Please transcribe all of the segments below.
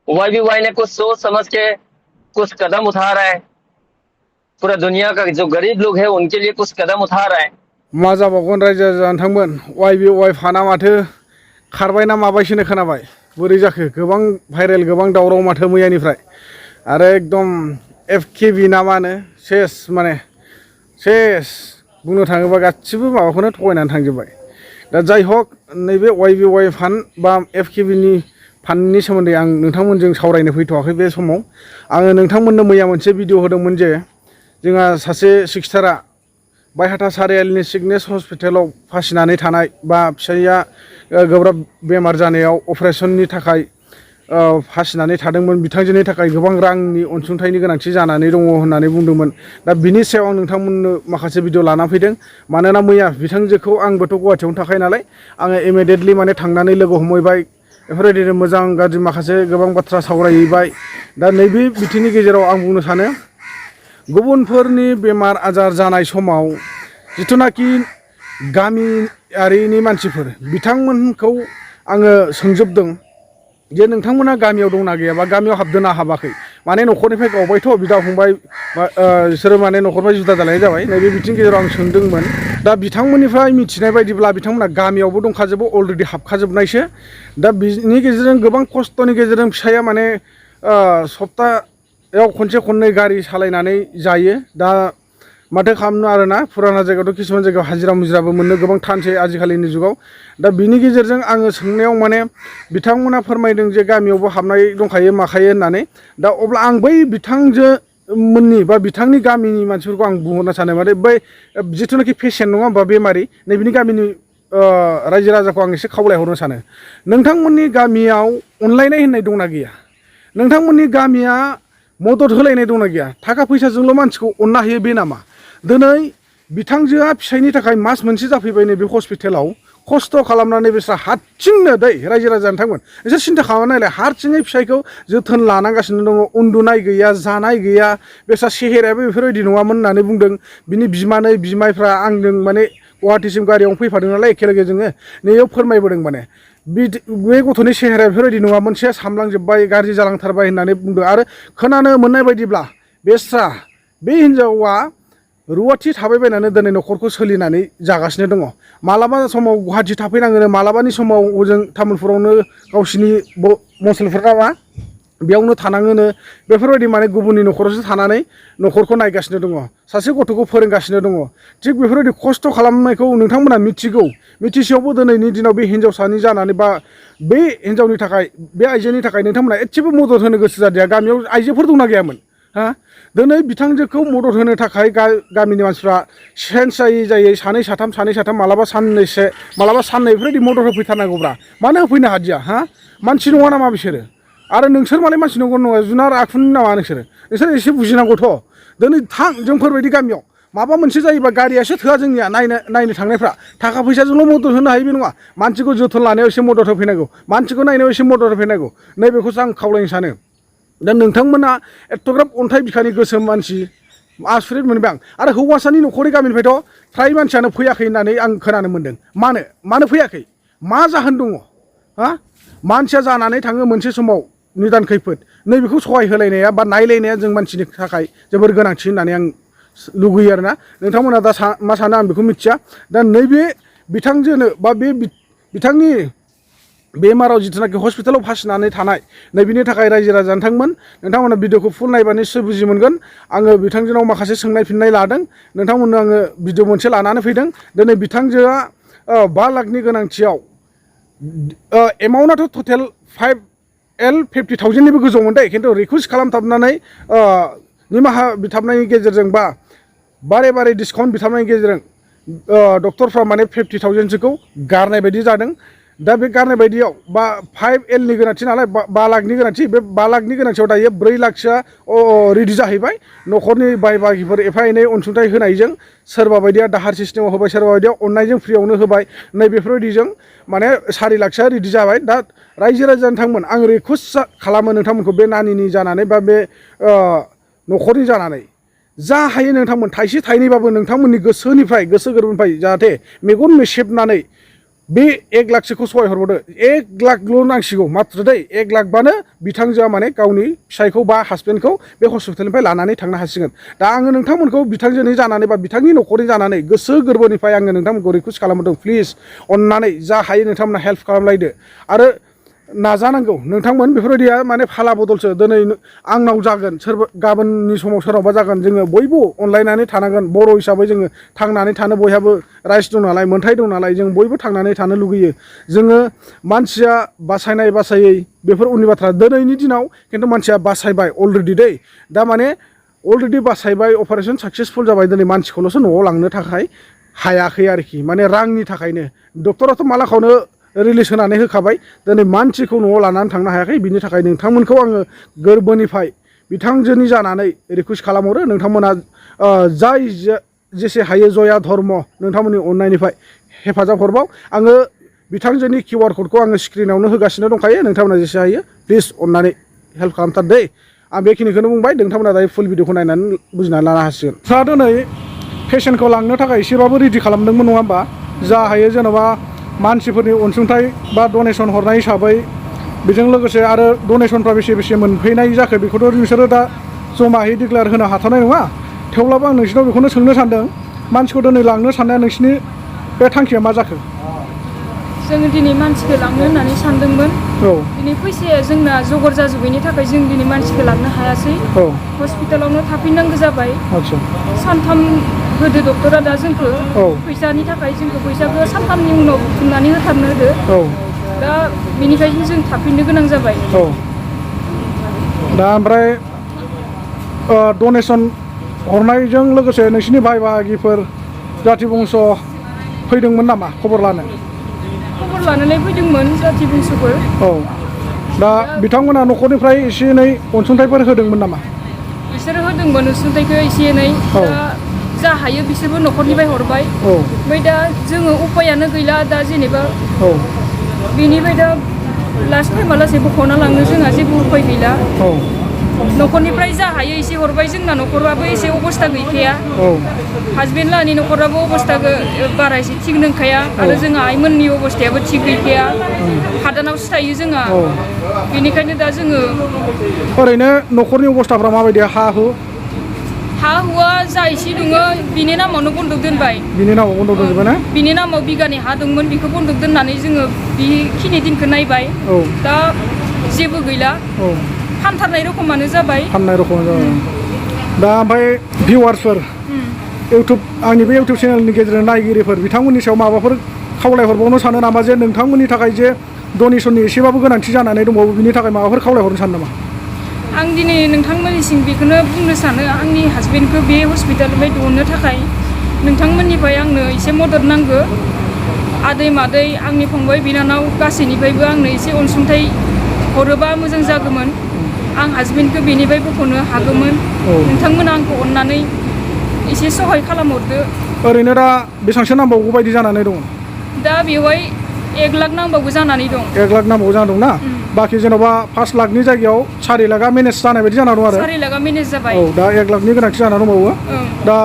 वाईबीवाई ने कुछ सोच समझ के कुछ कदम उठा रहा है। पूरा दुनिया का जो गरीब लोग है उनके लिए कुछ कदम उठा रहा है। मा जाबावगोन रायजो जानथांमोन वाईबीवाई फाना माथो खारबाय ना माबायसोनो खोनाबाय बोरै जाखो गोबां भाइरेल गोबां दावराव माथो मैयानिफ्राय आरो एकदम एफकेबि ना मा होनो सेस माने सेस बुंनो थाङोबा गासिबो माबाखौनो थगायनानै थांजोब्बाय। दा जाय हक नैबे वाईबीवाई फान्ड बा एफकेबिनि फान्डनि सोमोन्दै आं नोंथांमोनजों सावरायनो फैथ'वाखै बे समाव। आङो नोंथांमोननो मैया मोनसे भिडिअ होदोंमोन जे जोंहा सासे सिस्टारा बायहाथा सारियालिनि सिगनेस हस्पिटालाव फासिनानै थानाय बा फिसाइया गोब्राब बेमार जानायाव अपारेशननि थाखाय फासिनानै थादोंमोन। बिथांजोनि थाखाय गोबां रांनि अनसुंथाइनि गोनांथि जानानै दङ होननानै बुंदोंमोन। दा बिनि सायाव आं नोंथांमोननो माखासे भिडिअ लाना फैदों। मानोना मैया बिथांजोखौ आंबोथ' गुवाहाटियावनो थाखायो नालाय आङो इमिडियेटलि माने थांनानै लोगो हमहैबाय। बेफोरबायदिनो मोजां गाज्रि माखासे गोबां बाथ्रा सावरायहैबाय। दा नैबे बिथिंनि गेजेराव आं बुंनो सानो गुबुनफोरनि बेमार आजार जानाय समाव जिथुनाखि गामियारिनि मानसिफोर बिथांमोनखौ आङो सोंजोबदों जे नोंथांमोना गामियाव दंना गैया बा गामियाव हाबदोंना हाबाखै। माने न'खरनिफ्राय गावबायथ' बिदा फंबाय बिसोरो माने न'खरनिफ्राय जुदा जालायनाय जाबाय। नैबे बिथिंनि गेजेराव आं सोंदोंमोन। दा बिथांमोननिफ्राय मिथिनाय बायदिब्ला बिथांमोना गामियावबो दंखाजोबो अलरेडि हाबखाजोबनायसो। दा बिनि गेजेरजों गोबां खस्थ'नि गेजेरजों फिसाया माने सप्तायाव खनसे खननै गारि सालायनानै जायो। दा माथो खालामनो आरोना फुराना जायगायावथ' किसुमान जायगायाव हाजिरा मुजिराबो मोननो गोबां थानसै आजिखालिनि जुगाव। दा बिनि गेजेरजों आङो सोंनायाव माने बिथांमोना फोरमायदों जे गामियावबो हाबनाय दंखायो माखायो होननानै। दा अब्ला आं बै बिथांजो मोननि बा बिथांनि गामिनि मानसिफोरखौ आं बुंहरनो सानो माने बै जिथुनाखि पेसेन्ट नङा होमबा बेमारि नैबेनि गामिनि रायजो राजाखौ आं एसे खावलायहरनो सानो नोंथांमोननि गामियाव अनलायनाय होननाय दंना गैया? नोंथांमोननि गामिया मदद होलायनाय दंना गैया? थाखा फैसाजोंल' मानसिखौ अनना होयो बे नामा? दिनै बिथांजोआ फिसाइनि थाखाय मास मोनसे जाफैबाय नैबे हस्पिटालाव खस्थ' खालामनानै बिस्रा हारसिंनो दै रायजो राजा नोंथांमोन एसे सिन्था खालामना नायलाय हारसिङै फिसाइखौ जोथोन लानांगासिनो दङ। उन्दुनाय गैया जानाय गैया बेस्रा सेहेरायाबो बेफोरबायदि नङामोन होननानै बुंदों। बिनि बिमानै बिमायफ्रा आंजों माने गुवाहाटिसिम गारियावनो फैफादों नालाय एखेलगे जोङो नैयाव फोरमायबोदों माने बे गथ'नि सेहेराया बेफोरबायदि नङामोन से सामलांजोब्बाय गाज्रि जालांथारबाय होननानै बुंदों। आरो खोनानो मोननाय बायदिब्ला बेस्रा बे हिन्जावा रुवाथि थाबायबायनानै दिनै न'खरखौ सोलिनानै जागासिनो दङ। मालाबा समाव गुवाहाटि थाफैनाङोनो मालाबानि समाव ओजों तामुलपुरावनो गावसिनि मुसलफोरा मा बेयावनो थानाङोनो बेफोरबायदि माने गुबुननि न'खरावसो थानानै न'खरखौ नायगासिनो दङ। सासे गथ'खौ फोरोंगासिनो दङ। थिग बेफोरबायदि खस्थ' खालामनायखौ नोंथांमोना मिथिगौ। मिथिसेयावबो दिनैनि दिनाव बे हिन्जावसानि जानानै बा बे हिन्जावनि थाखाय बे आइजोनि थाखाय नोंथांमोना एसेबो मदद होनो गोसो जादिया। गामियाव आइजोफोर दंना गैयामोन हा? दिनै बिथांजोखौ मदद होनो थाखाय गामिनि मानसिफ्रा सेन्स जायै सानै साथाम मालाबा साननैसो मालाबा साननै बेफोरबायदि मदद होफैथारनांगौब्रा मानो होफैनो हादिया हा? मानसि नङा नामा बिसोरो? आरो नोंसोर मालाय मानसि नंगौ नङा जुनार आखुनि नामा नोंसोर एसे बुजिनांगौथ'। दिनै थां जोंफोरबायदि गामियाव माबा मोनसे जायोबा गारियासो थोआ जोंनिया नायनो थांनायफ्रा थाखा फैसाजोंल' मदद होनो हायो बे नङा। मानसिखौ जोथोन लानायाव एसे मदद होफैनांगौ मानसिखौ नायनायाव एसे मदद होफैनांगौ नैबेखौसो आं खावलायनो सानो। दा नोंथांमोना एथ'ग्राब अन्थाइ बिखानि गोसोम मानसि आसुरित मोनबाय आं। आरो हौवासानि न'खरनि गामिनिफ्रायथ' फ्राय मानसियानो फैयाखै होननानै आं खोनानो मोन्दों। मानो फैयाखै? मा जाहोन दङ हा? मानसिया जानानै थाङो मोनसे समाव निदान खैफोद नैबेखौ सहाय होलायनाया बा नायलायनाया जों मानसिनि थाखाय जोबोर गोनांथि होननानै आं लुगैयो आरोना। नोंथांमोना दा मा सानो आं बेखौ मिथिया। दा नैबे बिथांजोनो बा बे बिथांनि बेमाराव जिथुनाखि हस्पिटालाव फासिनानै थानाय नैबेनि थाखाय रायजो राजा नोंथांमोना भिडिअखौ फुल नायबा निस्सय बुजि मोनगोन। आङो बिथांजोनाव माखासे सोंनाय फिननाय लादों। नोंथांमोननो आङो भिडिअ मोनसे लानानै फैदों। दिनै बिथांजोआ 5 लाखनि गोनांथियाव एमाउन्टआथ' टटेल 50,000निबो गोजौमोन दे खिन्थु रिकुवेस्ट खालामथाबनानै निमाहा बिथाबनायनि गेजेरजों बा बारे डिसकाउन्ट बिथाबनायनि गेजेरजों डक्टरफ्रा माने 50,000सोखौ गारनाय बायदि जादों। दा बे गारनाय बायदियाव 5Lनि गोनांथि नालाय 5 लाखनि गोनांथि बे 5 लाखनि गोनांथियाव दायो 4 लाखसोआ रेडि जाहैबाय। न'खरनि बाय बागिफोर एफा एनै अनसुंथाइ होनायजों सोरबा बायदिया दाहार सिस्टेमाव होबाय सोरबा बायदिया अननायजों फ्रियावनो होबाय नैबेफोरबायदिजों माने 4 लाखसोआ रेडि जाबाय। दा रायजो राजा नोंथांमोन आं रिकुवेस्ट खालामो नोंथांमोनखौ बे नानिनि जानानै बा बे न'खरनि जानानै जा हायो नोंथांमोन थाइसे थाइनैबाबो नोंथांमोननि गोसो गोरबोनिफ्राय जाहाथे मेगन मेसेबनानै बे 1 लाखसोखौ सहाय हरबावदो 1 लाखल' नांसिगौ मात्र दै 1 लाखबानो बिथांजोआ माने गावनि फिसायखौ बा हासबेन्डखौ बे हस्पिटालनिफ्राय लानानै थांनो हासिगोन दा आङो नोंथांमोनखौ बिथांजोनि जानानै बा बिथांनि न'खरनि जानानै गोसो गोरबोनिफ्राय आङो नोंथांमोनखौ रिकुवेस्ट खालामदों प्लिज अननानै जा हायो नोंथांमोना हेल्प खालामलायदो आरो नाजानांगौ नोंथांमोन बेफोरबायदिया माने फाला बदलसो दिनै आंनाव जागोन सोरबा गाबोननि समाव सोरनावबा जागोन जोङो बयबो अनलायनानै थानांगोन बर' हिसाबै जोङो थांनानै थानो बयहाबो राइट्स दं नालाय मोन्थाय दं नालाय जों बयबो थांनानै थानो लुगैयो जोङो मानसिया बासायनाय बासायै बेफोर उननि बाथ्रा दिनैनि दिनाव खिन्थु मानसिया बासायबाय अलरेडि दै दा माने अलरेडि बासायबाय अपारेशन साक्सेसफुल जाबाय दिनै मानसिखौल'सो न'आव लांनो थाखाय हायाखै आरोखि माने रांनि थाखायनो डक्टराथ' मालाखावनो रिलिज होनानै होखाबाय दिनै मानसिखौ न'आव लानानै थांनो हायाखै बिनि थाखाय नोंथांमोनखौ आङो गोरबोनिफ्राय बिथांजोनि जानानै रिकुवेस्ट खालामहरो नोंथांमोना जाय जेसे हायो जया धर्म नोंथांमोननि अननायनिफ्राय हेफाजाब हरबाव आङो बिथांजोनि QR क'डखौ आङो स्क्रिनावनो होगासिनो दंखायो नोंथांमोना जेसे हायो प्लिज अननानै हेल्प खालामथार दै आं बेखिनिखौनो बुंबाय नोंथांमोना दायो फुल भिडिअखौ नायनानै बुजिनानै लानो हासिगोन दा दिनै पेसेन्टखौ लांनो थाखाय एसेबाबो रेडि खालामदोंमोन नङा होमबा जा हायो जेन'बा मानसिफोरनि अनसुंथाइ बा डनेसन हरनाय हिसाबै बेजों लोगोसे आरो डनेसनफ्रा बेसे मोनफैनाय जाखो बेखौथ' नोंसोरो दा जमायै डिक्लेयार होनो हाथारनाय नङा थेवब्लाबो आं नोंसिनाव बेखौनो सोंनो सानदों मानसिखौ दिनै लांनो साननाया नोंसिनि बे थांखिया मा जाखो जोङो दिनै मानसिखौ लांनो होननानै सानदोंमोन दिनै फैसाया जोंना जगर जाजोबैनि थाखाय जों दिनै मानसिखौ लांनो हायासै हस्पिटालावनो थाफैनांगौ जाबाय सानथाम होदो डक्टरा दा जोंखौ फैसानि थाखाय जोंखौ फैसाखौ सानथामनि उनाव बुथुमनानै होथारनो होदो दा बेनिखायनो जों थाफैनो गोनां जाबाय दा ओमफ्राय डनेसन हरनायजों लोगोसे नोंसिनि भाइ बाहागिफोर जाथि बंस फैदोंमोन नामा खबर लानानै फैदोंमोन जाथि बंसफोर दा बिथांमोना न'खरनिफ्राय एसे एनै अनसुंथाइफोर होदोंमोन नामा बिसोरो होदोंमोन अनसुंथाइखौ एसे एनै जा हायो बिसोरबो न'खरनिफ्राय हरबाय ओमफ्राय दा जोङो उपायानो गैला दा जेनेबा बेनिफ्राय दा लास्ट टाइमालासे बख'ना लांनो जोंहा जेबो उपाय गैला न'खरनिफ्राय जा हायो एसे हरबाय जोंना न'खराबो एसे अबस्था गैखाया हासबेन्ड लानि न'खराबो अबस्थाखौ बारा एसे थिग नंखाया आरो जोंहा आइमोननि अबस्थायाबो थिग गैखाया हादानावसो थायो जोंहा बेनिखायनो दा जोङो ओरैनो न'खरनि अबस्थाफ्रा माबायदि हा हुआ जा एसे दङ बिनि नामावनो बन्दक दोनबाय बिनि नामाव बन्दक दोनजोबबाय ना बिनि नामाव बिगानै हा दंमोन बेखौ बन्दक दोननानै जोङो बेखिनि दिनखौ नायबाय दा जेबो गैला फानथारनाय रखमानो जाबाय दा ओमफ्राय भिउवार्सफोर आंनि बे इउटुब चेनेलनि गेजेरजों नायगिरिफोर बिथांमोननि सायाव माबाफोर खावलायहरबावनो सानो नामा जे नोंथांमोननि थाखाय जे डनेसननि एसेबाबो गोनांथि जानानै दंबावो बिनि थाखाय माबाफोर खावलायहरनो सानो नामा आं दिनै नोंथांमोननिसिम बेखौनो बुंनो सानो आंनि हासबेन्डखौ बे हस्पिटालनिफ्राय दिहुननो थाखाय नोंथांमोननिफ्राय आंनो एसे मदद नांगौ आदै मादै आंनि फंबाय बिनानाव गासैनिफ्रायबो आंनो एसे अनसुंथाइ हरोबा मोजां जागौमोन आं हासबेन्डखौ बेनिफ्राय बख'नो हागौमोन नोंथांमोना आंखौ अननानै एसे सहाय खालामहरदो ओरैनो दा बेसेबांसो नांबावगौ बायदि जानानै दङ दा बेवहाय 1 लाख नांबावगौ जानानै दं 1 लाख नांबावगौ जाना दं ना बाखि जेन'बा 5 लाखनि जायगायाव 4 लाखा मेनेज जानाय बायदि जाना दं आरो 4 लाखा मेनेज जाबाय दा 1 लाखनि गोनांथि जाना दंबावो दा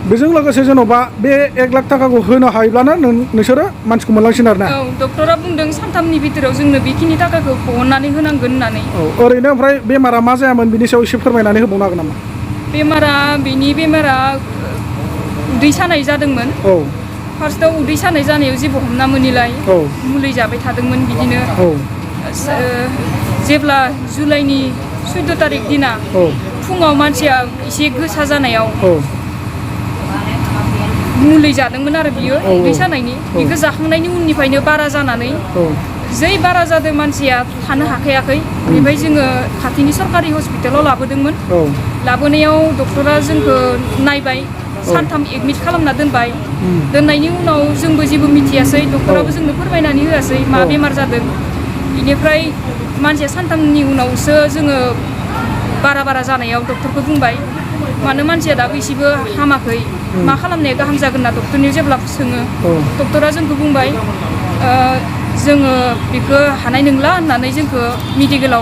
बेजों लोगोसे जेन'बा बे 1 लाख थाखाखौ होनो हायोब्लानो नोंसोरो मानसिखौ मोनलांसिन आरो ना डक्टरा बुंदों सानथामनि भितराव जोंनो बेखिनि थाखाखौ बहननानै होनांगोन होननानै ओरैनो ओमफ्राय बेमारा मा जायामोन बिनि सायाव एसे फोरमायनानै होबावनो हागोन नामा बेमारा उदै सानाय जादोंमोन फार्स्टआव उदै सानाय जानायाव जेबो हमना मोनिलाय मुलि जाबाय थादोंमोन बिदिनो जेब्ला जुलाइनि 14 तारिख दिना फुङाव मानसिया एसे गोसा जानायाव मुलि जादोंमोन आरो बियो उदै सानायनि बेखौ जाखांनायनि उननिफ्रायनो बारा जानानै जै बारा जादों मानसिया थानो हाखायाखै बेनिफ्राय जोङो खाथिनि सरकारि हस्पिटालाव लाबोदोंमोन लाबोनायाव डक्टरा जोंखौ नायबाय सानथाम एडमिट खालामना दोनबाय दोननायनि उनाव जोंबो जेबो मिथियासै डक्टराबो जोंनो फोरमायनानै होआसै मा बेमार जादों बेनिफ्राय मानसिया सानथामनि उनावसो जोङो बारा जानायाव डक्टरखौ बुंबाय मानो मानसिया दाबो एसेबो हामाखै मा खालामनाया गाहाम जागोन ना डक्टरनियाव जेब्ला सोङो डक्टरा जोंखौ बुंबाय जोङो बेखौ हानाय नंला होननानै जोंखौ मेडिकेलाव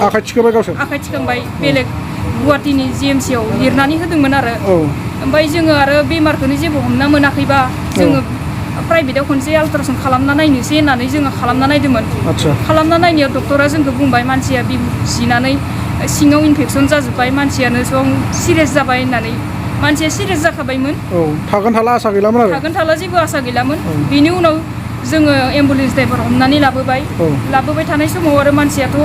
आखाइ थिखांबाय बेलेग गुवाहाटीनि GMC आव लिरनानै होदोंमोन आरो ओमफ्राय जोङो आरो बेमारखौनो जेबो हमना मोनाखैबा जोङो प्राइभेटाव खनसे आल्ट्रासाउन्ड खालामना नायनोसै होननानै जोङो खालामना नायदोंमोन आदसा खालामना नायनायाव डक्टरा जोंखौ बुंबाय मानसिया जिनानै सिङाव इनफेकसन जाजोब्बाय मानसियानो सम सिरियास जाबाय होननानै मानसिया सिरियास जाखाबायमोन औ थागोन थाला आसा गैलामोन आरो थागोन थाला जेबो आसा गैलामोन बिनि उनाव जोङो एम्बुलेन्स ड्राइभार हमनानै लाबोबाय थानाय समाव आरो मानसियाथ'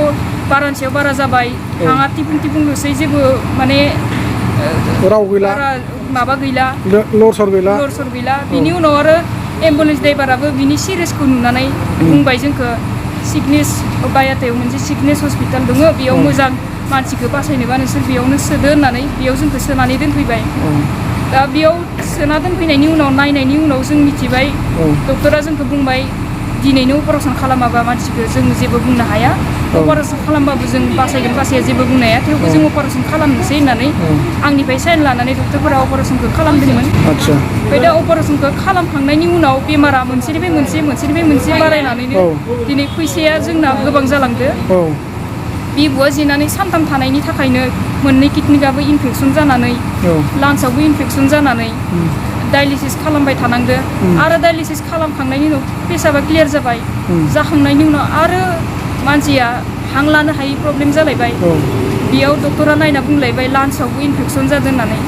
बारानि सायाव बारा जाबाय हाङा टिपुं टिपुंल'सै जेबो माने राव गैला माबा गैला लरसर गैला बिनि उनाव आरो एम्बुलेन्स ड्राइभाराबो बिनि सिरियासखौ नुनानै बुंबाय जोंखौ सिकनेस बायाथायाव मोनसे सिकनेस हस्पिटाल दङ बेयाव मोजां मानसिखौ बासायनोबा नोंसोर बेयावनो सोदो होननानै बेयाव जोंखौ सोनानै दोनफैबाय दा बेयाव सोना दोनफैनायनि उनाव नायनायनि उनाव जों मिथिबाय डक्टरा जोंखौ बुंबाय दिनैनो अपारेसन खालामाबा मानसिखौ जों जेबो बुंनो हाया अपारेसन खालामबाबो जों बासायगोन बासाया जेबो बुंनो हाया थेवबो जों अपारेसन खालामनोसै होननानै आंनिफ्राय साइन लानानै डक्टरफोरा अपारेसनखौ खालामदोंमोन ओमफ्राय दा अपारेसनखौ खालामखांनायनि उनाव बेमारा मोनसेनिफ्राय मोनसे बारायनानैनो दिनै फैसाया जोंना गोबां जालांदो बिबुआ जिनानै सानथाम थानायनि थाखायनो मोननै किडनिकाबो इनफेकसन जानानै लांसआवबो इनफेकसन जानानै डायलिसिस खालामबाय थानांदो आरो डायलिसिस खालामखांनायनि उनाव पेसाबा क्लियार जाबाय जाखांनायनि उनाव आरो मानसिया हां लानो हायि प्रब्लेम जालायबाय बेयाव डक्टरा नायना बुंलायबाय लांसआवबो इनफेकसन जादों होननानै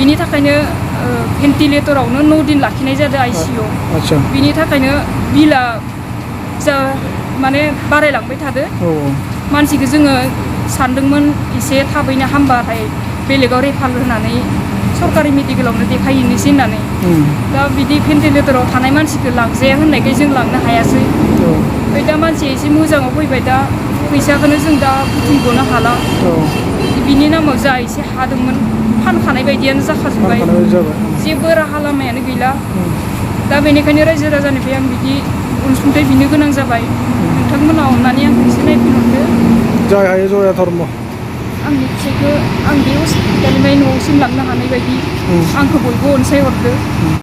बिनि थाखायनो भेन्टिलेटरावनो 9 दिन लाखिनाय जादों आइसिइउआव बिनि थाखायनो बिला माने बारायलांबाय थादो मानसिखौ जोङो सानदोंमोन एसे थाबैनो हामबाथाय बेलेगाव रेफार होनानै सरकारि मेडिकेलावनो देखायहैनोसै होननानै दा बिदि भेन्टिलेटराव थानाय मानसिखौ लांजाया होननायखाय जों लांनो हायासै ओमफ्राय दा मानसिया एसे मोजाङाव फैबाय दा फैसाखौनो जों दा बुथुमग'नो हाला बिनि नामाव जा एसे हादोंमोन फानखानाय बायदियानो जाखाजोब्बाय जेबो राहा लामायानो गैला दा बेनिखायनो रायजो राजानिफ्राय आं बिदि अनसुंथाइ बिनो गोनां जाबाय नोंथांमोना अननानै आंखौ एसे नायफिनहरदो जय हायो जया धर्म आंनि फिसाइखौ आं बे हस्पिटालनिफ्राय न'सिम लांनो हानाय बायदि आंखौ बयबो अनसायहरदो